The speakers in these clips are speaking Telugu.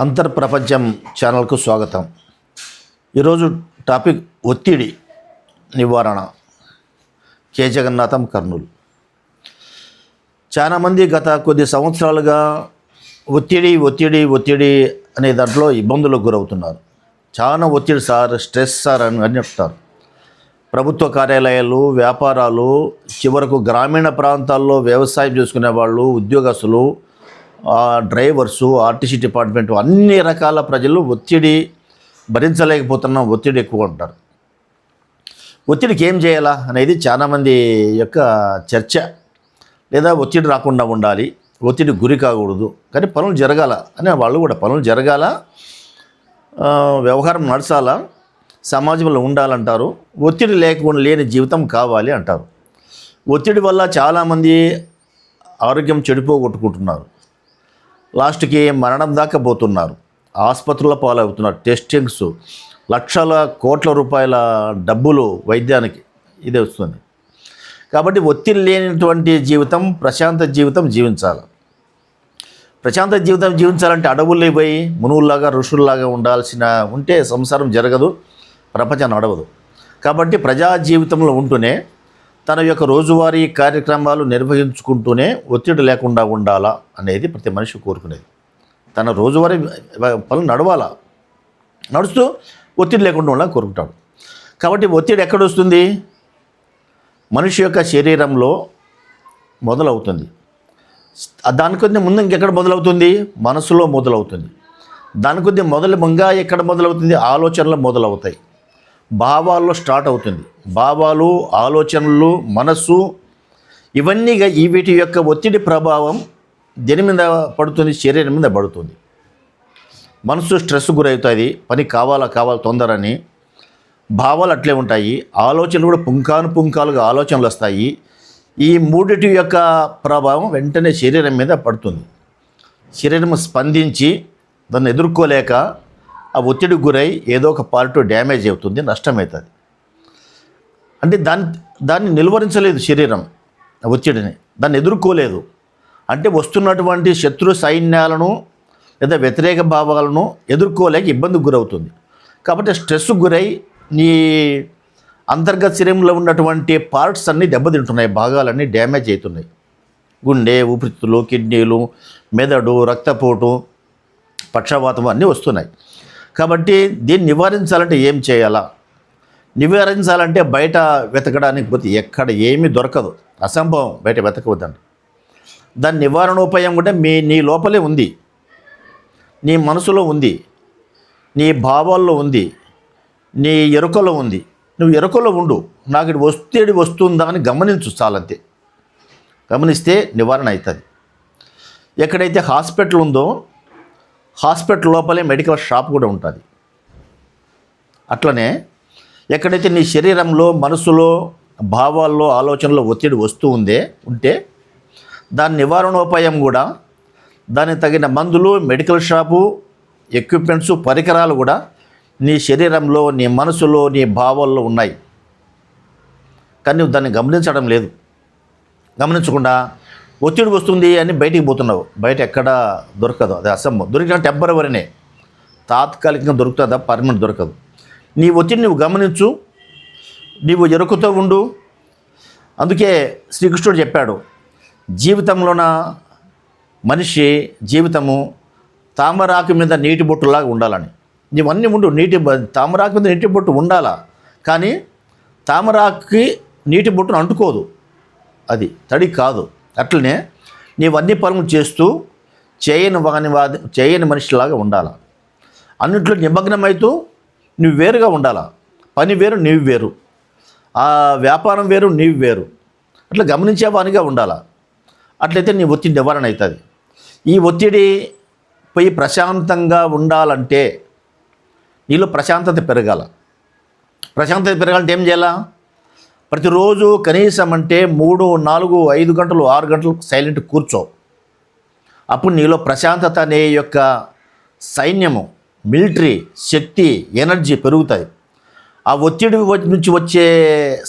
అంతర్ప్రపంచం ఛానల్కు స్వాగతం. ఈరోజు టాపిక్ ఒత్తిడి నివారణ. కె జగన్నాథం, కర్నూలు. చాలామంది గత కొద్ది సంవత్సరాలుగా ఒత్తిడి అనే దాంట్లో ఇబ్బందులకు గురవుతున్నారు. చాలా ఒత్తిడి సార్, స్ట్రెస్ సార్ అని చెప్తారు. ప్రభుత్వ కార్యాలయాలు, వ్యాపారాలు, చివరకు గ్రామీణ ప్రాంతాల్లో వ్యవసాయం చేసుకునే వాళ్ళు, ఉద్యోగస్తులు, డ్రైవర్సు, ఆర్టీసీ డిపార్ట్మెంట్, అన్ని రకాల ప్రజలు ఒత్తిడి భరించలేకపోతున్నాం, ఒత్తిడి ఎక్కువ ఉంటారు. ఒత్తిడికి ఏం చేయాలా అనేది చాలామంది యొక్క చర్చ. లేదా ఒత్తిడి రాకుండా ఉండాలి, ఒత్తిడి గురి కాకూడదు, కానీ పనులు జరగాల అనే వాళ్ళు కూడా పనులు జరగాల, వ్యవహారం నడచాలా, సమాజంలో ఉండాలంటారు. ఒత్తిడి లేని జీవితం కావాలి అంటారు. ఒత్తిడి వల్ల చాలామంది ఆరోగ్యం చెడిపోగొట్టుకుంటున్నారు. లాస్ట్కి మరణం దాకా పోతున్నారు, ఆసుపత్రుల పాలవుతున్నారు. టెస్టింగ్స్, లక్షల కోట్ల రూపాయల డబ్బులు వైద్యానికి ఇదే వస్తుంది. కాబట్టి ఒత్తిడి లేనటువంటి జీవితం, ప్రశాంత జీవితం జీవించాలి. ప్రశాంత జీవితం జీవించాలంటే అడవుల్లో పోయి మునువుల్లాగా, ఋషుల్లాగా ఉంటే సంసారం జరగదు, ప్రపంచం నడవదు. కాబట్టి ప్రజా జీవితంలో ఉంటూనే తన యొక్క రోజువారీ కార్యక్రమాలు నిర్వహించుకుంటూనే ఒత్తిడి లేకుండా ఉండాలా అనేది ప్రతి మనిషి కోరుకునేది. తన రోజువారీ పనులు నడవాలా, నడుస్తూ ఒత్తిడి లేకుండా ఉండాలని కోరుకుంటాడు. కాబట్టి ఒత్తిడి ఎక్కడ వస్తుంది? మనిషి యొక్క శరీరంలో మొదలవుతుంది. దానికొద్ది ముందు ఇంకెక్కడ మొదలవుతుంది? మనసులో మొదలవుతుంది. దానికొద్ది ఇంకా ఎక్కడ మొదలవుతుంది? ఆలోచనలు మొదలవుతాయి, భావాల్లో స్టార్ట్ అవుతుంది. భావాలు, ఆలోచనలు, మనస్సు, ఇవన్నీ వీటి యొక్క ఒత్తిడి ప్రభావం దేని మీద పడుతుంది? శరీరం మీద పడుతుంది. మనసు స్ట్రెస్ గురవుతుంది, పని కావాలా తొందరని. భావాలు అట్లే ఉంటాయి, ఆలోచనలు కూడా పుంకాలుగా ఆలోచనలు వస్తాయి. ఈ మూడిటి యొక్క ప్రభావం వెంటనే శరీరం మీద పడుతుంది. శరీరం స్పందించి దాన్ని ఎదుర్కోలేక ఆ ఒత్తిడికి గురై ఏదో ఒక పార్ట్ డ్యామేజ్ అవుతుంది, నష్టమవుతుంది. అంటే దాన్ని నిలువరించలేదు శరీరం, ఒత్తిడిని దాన్ని ఎదుర్కోలేదు. అంటే వస్తున్నటువంటి శత్రు సైన్యాలను లేదా వ్యతిరేక భావాలను ఎదుర్కోలేక ఇబ్బందికి గురవుతుంది. కాబట్టి స్ట్రెస్ గురై నీ అంతర్గత శరీరంలో ఉన్నటువంటి పార్ట్స్ అన్నీ దెబ్బతింటున్నాయి, భాగాలన్నీ డ్యామేజ్ అవుతున్నాయి. గుండె, ఊపిరితిత్తులు, కిడ్నీలు, మెదడు, రక్తపోటు, పక్షవాతం అన్నీ వస్తున్నాయి. కాబట్టి దీన్ని నివారించాలంటే ఏం చేయాలా? నివారించాలంటే బయట వెతకడానికి పోతే ఎక్కడ ఏమీ దొరకదు, అసంభవం, బయట వెతకవద్దండి. దాని నివారణోపాయం కూడా నీ లోపలే ఉంది, నీ మనసులో ఉంది, నీ భావాల్లో ఉంది, నీ ఎరుకలో ఉంది. నువ్వు ఎరుకలో ఉండు, నాకు ఇది ఒత్తిడి వస్తుందా అని గమనించు, చాలంతే. గమనిస్తే నివారణ అవుతుంది. ఎక్కడైతే హాస్పిటల్ ఉందో హాస్పిటల్ లోపలే మెడికల్ షాప్ కూడా ఉంటుంది. అట్లనే ఎక్కడైతే నీ శరీరంలో, మనసులో, భావాల్లో, ఆలోచనలో ఒత్తిడి ఉంటే దాని నివారణోపాయం కూడా, దానికి తగిన మందులు, మెడికల్ షాపు, ఎక్విప్మెంట్స్, పరికరాలు కూడా నీ శరీరంలో, నీ మనసులో, నీ భావాల్లో ఉన్నాయి. కానీ నువ్వు దాన్ని గమనించడం లేదు. గమనించకుండా ఒత్తిడి వస్తుంది అని బయటికి పోతున్నావు. బయట ఎక్కడ దొరకదు, అది అసంభవం. దొరికిన టెంపరవరీనే, తాత్కాలికంగా దొరుకుతుందా, పర్మనెంట్ దొరకదు. నీ ఒత్తిడి నువ్వు గమనించు, నీవు ఎరుకుతూ ఉండు. అందుకే శ్రీకృష్ణుడు చెప్పాడు, జీవితంలోన మనిషి జీవితము తామరాకు మీద నీటి బొట్టులాగా ఉండాలని. నీవన్నీ ఉండు, తామరాకు మీద నీటి బొట్టు ఉండాలా, కానీ తామరాకుకి నీటి బొట్టును అంటుకోదు, అది తడి కాదు. అట్లనే నీవన్నీ పనులు చేస్తూ చేయని మనిషిలాగా ఉండాలా. అన్నింటిలో నిమగ్నమవుతూ నువ్వు వేరుగా ఉండాలా. పని వేరు, నీవు వేరు. ఆ వ్యాపారం వేరు, నీవు వేరు. అట్లా గమనించేవానిగా ఉండాలా. అట్లయితే నీ ఒత్తిడి నివారణ అవుతుంది. ఈ ఒత్తిడి పోయి ప్రశాంతంగా ఉండాలంటే నీలో ప్రశాంతత పెరగాల. ప్రశాంతత పెరగాలంటే ఏం చేయాలా? ప్రతిరోజు కనీసం అంటే 3, 4, 5 గంటలు, 6 గంటలు సైలెంట్ కూర్చో. అప్పుడు నీలో ప్రశాంతత అనే యొక్క సైన్యము, మిలిటరీ శక్తి, ఎనర్జీ పెరుగుతుంది. ఆ ఒత్తిడి నుంచి వచ్చే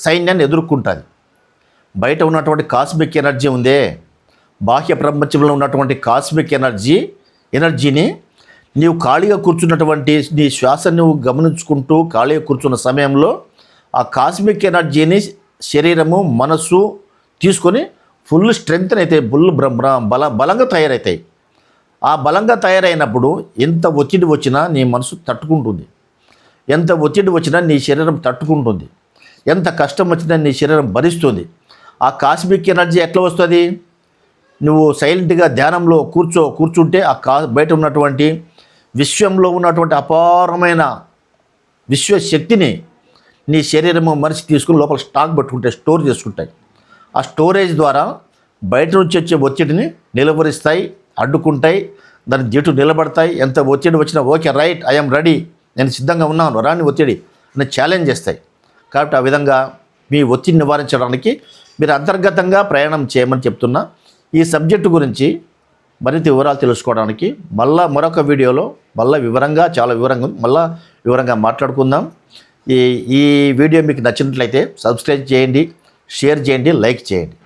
సైన్యాన్ని ఎదుర్కొంటుంది. బయట ఉన్నటువంటి కాస్మిక్ ఎనర్జీ ఉందే, బాహ్య ప్రపంచంలో ఉన్నటువంటి కాస్మిక్ ఎనర్జీని నీవు ఖాళీగా కూర్చున్నటువంటి నీ శ్వాస నువ్వు గమనించుకుంటూ ఖాళీగా కూర్చున్న సమయంలో ఆ కాస్మిక్ ఎనర్జీని శరీరము మనస్సు తీసుకొని ఫుల్ స్ట్రెంగ్త్ అయితే బలంగా తయారవుతాయి. ఆ బలంగా తయారైనప్పుడు ఎంత ఒత్తిడి వచ్చినా నీ మనసు తట్టుకుంటుంది, ఎంత ఒత్తిడి వచ్చినా నీ శరీరం తట్టుకుంటుంది, ఎంత కష్టం వచ్చినా నీ శరీరం భరిస్తుంది. ఆ కాస్మిక్ ఎనర్జీ ఎట్లా వస్తుంది? నువ్వు సైలెంట్గా ధ్యానంలో కూర్చుంటే బయట ఉన్నటువంటి విశ్వంలో ఉన్నటువంటి అపారమైన విశ్వశక్తిని నీ శరీరము మనిషి తీసుకుని లోపల స్టాక్ పెట్టుకుంటాయి, స్టోర్ చేసుకుంటాయి. ఆ స్టోరేజ్ ద్వారా బయట నుంచి వచ్చే ఒత్తిడిని నిలవరిస్తాయి, అడ్డుకుంటాయి, దాని జట్టు నిలబడతాయి. ఎంత ఒత్తిడి వచ్చినా ఓకే రైట్ ఐఎమ్ రెడీ, నేను సిద్ధంగా ఉన్నాను, రాని ఒత్తిడి అని ఛాలెంజ్ చేస్తాయి. కాబట్టి ఆ విధంగా మీ ఒత్తిడి నివారించడానికి మీరు అంతర్గతంగా ప్రయాణం చేయమని చెప్తున్నా. ఈ సబ్జెక్టు గురించి మరింత వివరాలు తెలుసుకోవడానికి మరొక వీడియోలో చాలా వివరంగా మాట్లాడుకుందాం. ఈ వీడియో మీకు నచ్చినట్లయితే సబ్స్క్రైబ్ చేయండి, షేర్ చేయండి, లైక్ చేయండి.